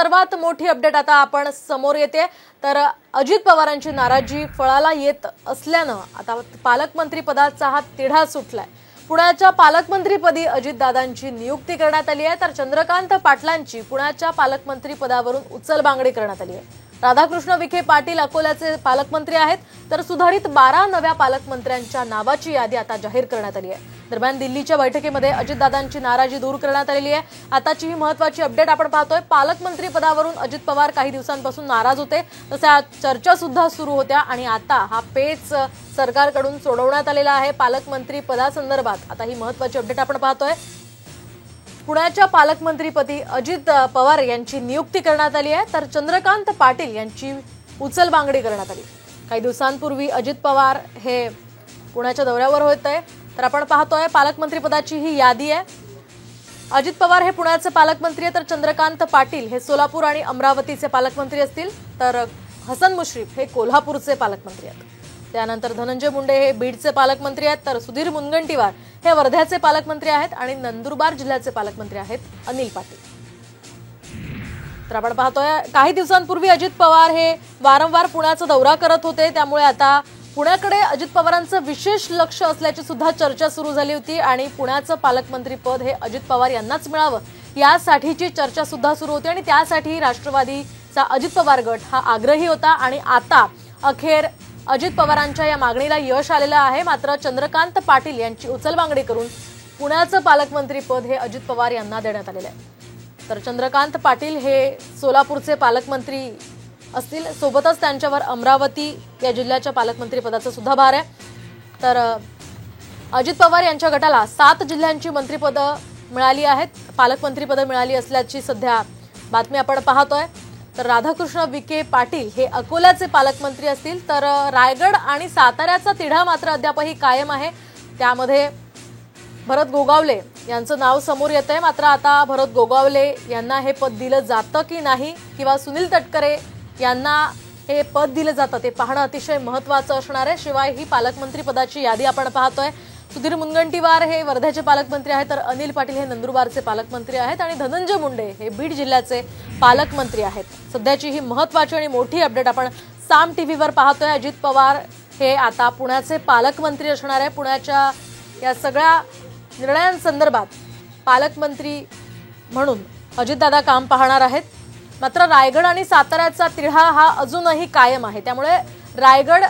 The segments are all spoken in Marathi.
सर्वात मोठी अपडेट आता आपण समोर येते। तर अजित पवारांची नाराजी फळाला येत असल्यानं आता पालकमंत्री पदाचा हा तिढा सुटलाय। पुण्याच्या पालकमंत्रीपदी अजितदादांची नियुक्ती करण्यात आली आहे, तर चंद्रकांत पाटलांची पुण्याच्या पालकमंत्री पदावरून उचलबांगडी करण्यात आली आहे। राधाकृष्ण विखे पाटील अकोल्याचे पालकमंत्री आहेत, तर सुधारित 12 नव्या पालकमंत्र्यांच्या नावाची यादी आता जाहीर करण्यात आली आहे। दरम्यान दिल्लीच्या बैठकीमध्ये अजितदादांची नाराजी दूर करण्यात आलेली आहे। आताची ही महत्त्वाची अपडेट आपण पाहतोय। पालकमंत्री पदावरून अजित पवार काही दिवसांपासून नाराज होते, तशा चर्चा सुद्धा सुरू होत्या आणि आता हा पेच सरकारकडून सोडवण्यात आलेला आहे। पालकमंत्री पदासंदर्भात आता ही महत्त्वाची अपडेट आपण पाहतोय। पुण्याच्या पालकमंत्रीपदी अजित पवार यांची नियुक्ती करण्यात आली आहे, तर चंद्रकांत पाटील यांची उचलबांगडी करण्यात आली। काही दिवसांपूर्वी अजित पवार हे पुण्याच्या दौऱ्यावर होते, तर आपण पाहतोय पालकमंत्री पदाची ही यादी आहे। अजित पवार हे पुण्याचे पालकमंत्री आहेत, तर चंद्रकांत पाटील हे सोलापूर आणि अमरावतीचे पालकमंत्री असतील, तर हसन मुश्रीफ हे कोल्हापूरचे पालकमंत्री आहेत। त्यानंतर धनंजय मुंडे हे बीडचे पालकमंत्री आहेत, तर सुधीर मुनगंटीवार हे वर्ध्याचे पालकमंत्री आहेत आणि नंदुरबार जिल्ह्याचे पालकमंत्री आहेत अनिल पाटील। तर आपण पाहतोय काही दिवसांपूर्वी अजित पवार हे वारंवार पुण्याचा दौरा करत होते, त्यामुळे आता पुण्याकडे अजित पवारांचं विशेष लक्ष असल्याची सुद्धा चर्चा सुरू झाली होती आणि पुण्याचं पालकमंत्री पद हे अजित पवार यांनाच मिळावं यासाठीची चर्चा सुद्धा सुरू होती आणि त्यासाठी राष्ट्रवादीचा अजित पवार गट हा आग्रही होता आणि आता अखेर अजित पवारांच्या या मागणीला यश आलेलं आहे। मात्र चंद्रकांत पाटील यांची उचलबांगडी करून पुण्याचं पालकमंत्री पद हे अजित पवार यांना देण्यात आलेलं आहे। तर चंद्रकांत पाटील हे सोलापूरचे पालकमंत्री असतील, सोबतच त्यांच्यावर अमरावती या जिल्ह्याच्या पालकमंत्री पदाचा सुद्धा भार आहे। तर अजित पवार यांच्या गटाला 7 जिल्ह्यांची मंत्रिपद मिळाली आहेत, पालकमंत्री पद मिळाली असल्याची सध्या बातमी आपण पाहतोय। तर राधाकृष्ण विखे पाटील हे अकोल्याचे पालकमंत्री असतील, तर रायगड आणि साताऱ्याचा तिढा मात्र अद्यापही कायम आहे। त्यामध्ये भरत गोगावले यांचं नाव समोर येतंय, मात्र आता भरत गोगावले यांना हे पद दिलं जातं की नाही किंवा सुनील तटकरे यांना हे पद दिलं जातं ते पाहणं अतिशय महत्त्वाचं असणार आहे। शिवाय ही पालकमंत्री पदाची यादी आपण पाहतोय। सुधीर मुनगंटीवार हे वर्ध्याचे पालकमंत्री आहेत, तर अनिल पाटील हे नंदुरबारचे पालकमंत्री आहेत आणि धनंजय मुंडे हे बीड जिल्ह्याचे पालकमंत्री आहेत। सध्याची ही महत्त्वाची आणि मोठी अपडेट आपण साम टीव्हीवर पाहतोय। अजित पवार हे आता पुण्याचे पालकमंत्री असणार आहे। पुण्याच्या या सगळ्या निर्णयांसंदर्भात पालकमंत्री म्हणून अजितदादा काम पाहणार आहेत। मात्र रायगड आणि साताऱ्याचा तिढा हा अजूनही कायम आहे, त्यामुळे रायगड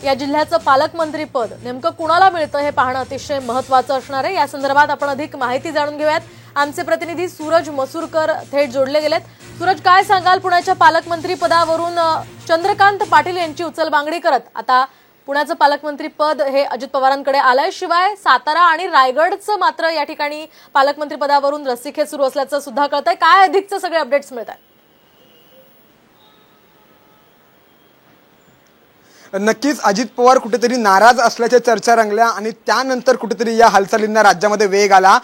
या जिल्ह्याचं पालकमंत्री पद नेमकं कुणाला मिळतं हे पाहणं अतिशय महत्त्वाचं असणार आहे। या संदर्भात आपण अधिक माहिती जाणून घेऊयात। आमचे प्रतिनिधी सूरज मसूरकर थेट जोडले गेलेत। सूरज, काय सांगाल, पुण्याच्या पालकमंत्री पदावरून चंद्रकांत पाटील यांची उचलबांगडी करत आता पुण्याचं पालकमंत्री पद हे अजित पवारांकडे आलंय, शिवाय सातारा आणि रायगडचं मात्र या ठिकाणी पालकमंत्री पदावरून रस्सीखेच सुरू असल्याचं सुद्धा कळतंय। काय अधिकचे सगळे अपडेट्स मिळत आहेत? नक्कीच अजित पवार कुठेतरी नाराज असल्याच्या चर्चा रंगल्या आणि त्यानंतर कुठेतरी या हालचालींना राज्यामध्ये वेग आला।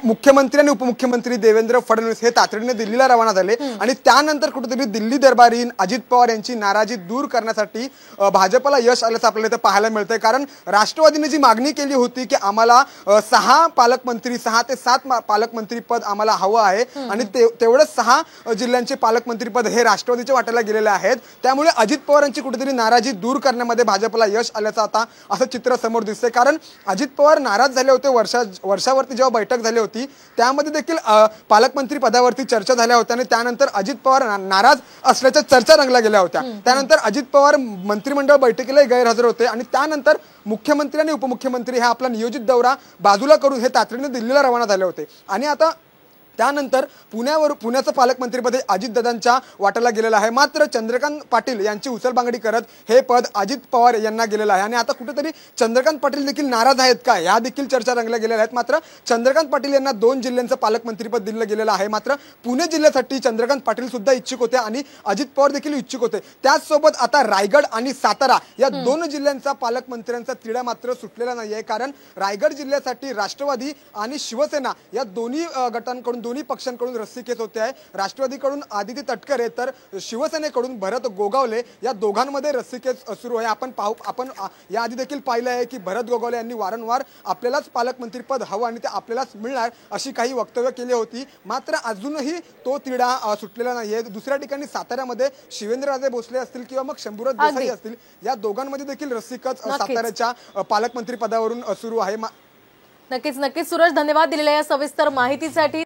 मुख्यमंत्री आणि उपमुख्यमंत्री देवेंद्र फडणवीस हे तातडीने दिल्लीला रवाना झाले आणि त्यानंतर कुठेतरी दिल्ली दरबारीन अजित पवार यांची नाराजी दूर करण्यासाठी भाजपला यश आल्याचं आपल्याला इथं पाहायला मिळतंय। कारण राष्ट्रवादीने जी मागणी केली होती की आम्हाला 6 पालकमंत्री 6 ते 7 पालकमंत्री पद आम्हाला हवं आहे आणि तेवढंच 6 जिल्ह्यांचे पालकमंत्री पद हे राष्ट्रवादीच्या वाट्याला गेलेले आहेत, त्यामुळे अजित पवारांची कुठेतरी नाराजी दूर करण्यामध्ये भाजपला यश आल्याचं आता असं चित्र समोर दिसतंय। कारण अजित पवार नाराज झाले होते वर्षावरती जेव्हा बैठक झाली होती त्यामध्ये देखील पालकमंत्री पदावरती चर्चा झाल्या होत्या आणि त्यानंतर अजित पवार नाराज असल्याच्या चर्चा रंगल्या गेल्या होत्या। त्यानंतर अजित पवार मंत्रिमंडळ बैठकीला गैरहजर होते आणि त्यानंतर मुख्यमंत्री आणि उपमुख्यमंत्री हा आपला नियोजित दौरा बाजूला करून हे तातडीने दिल्लीला रवाना झाले होते आणि आता त्यानंतर पुण्याचं पालकमंत्रीपद अजितदादांच्या वाट्याला गेलेलं आहे। मात्र चंद्रकांत पाटील यांची उचलबांगडी करत हे पद अजित पवार यांना गेलेलं आहे आणि आता कुठेतरी चंद्रकांत पाटील देखील नाराज आहेत का या देखील चर्चा रंगल्या गेलेल्या आहेत। मात्र चंद्रकांत पाटील यांना 2 जिल्ह्यांचं पालकमंत्रीपद दिलं गेलेलं आहे। मात्र पुणे जिल्ह्यासाठी चंद्रकांत पाटील सुद्धा इच्छुक होते आणि अजित पवार देखील इच्छुक होते। त्याचसोबत आता रायगड आणि सातारा या 2 जिल्ह्यांचा पालकमंत्र्यांचा तिढा मात्र सुटलेला नाहीये, कारण रायगड जिल्ह्यासाठी राष्ट्रवादी आणि शिवसेना या दोन्ही गटांकडून दोन्ही पक्षांकडून रस्सीखेच होते आहे. राष्ट्रवादीकडून आदिती तटकरे तर शिवसेनेकडून भरत गोगावले या दोघांमध्ये रस्सीखेच सुरू आहे. आपण याआधी देखील पाहिलं आहे की भरत गोगावले यांनी वारंवार आपल्यालाच पालकमंत्रीपद हवं आणि ते आपल्यालाच मिळणार अशी काही वक्तव्य केली होती. मात्र अजूनही तो तिढा सुटलेला नाहीये. दुसऱ्या ठिकाणी साताऱ्यामध्ये शिवेंद्रराजे भोसले असतील किंवा मग शंभूराज देसाई असतील, या दोघांमध्ये देखील रस्सीखेच साताऱ्याच्या पालकमंत्री पदावरून सुरू आहे. नक्कीच सूरज, धन्यवाद दिलेल्या या सविस्तर माहितीसाठी.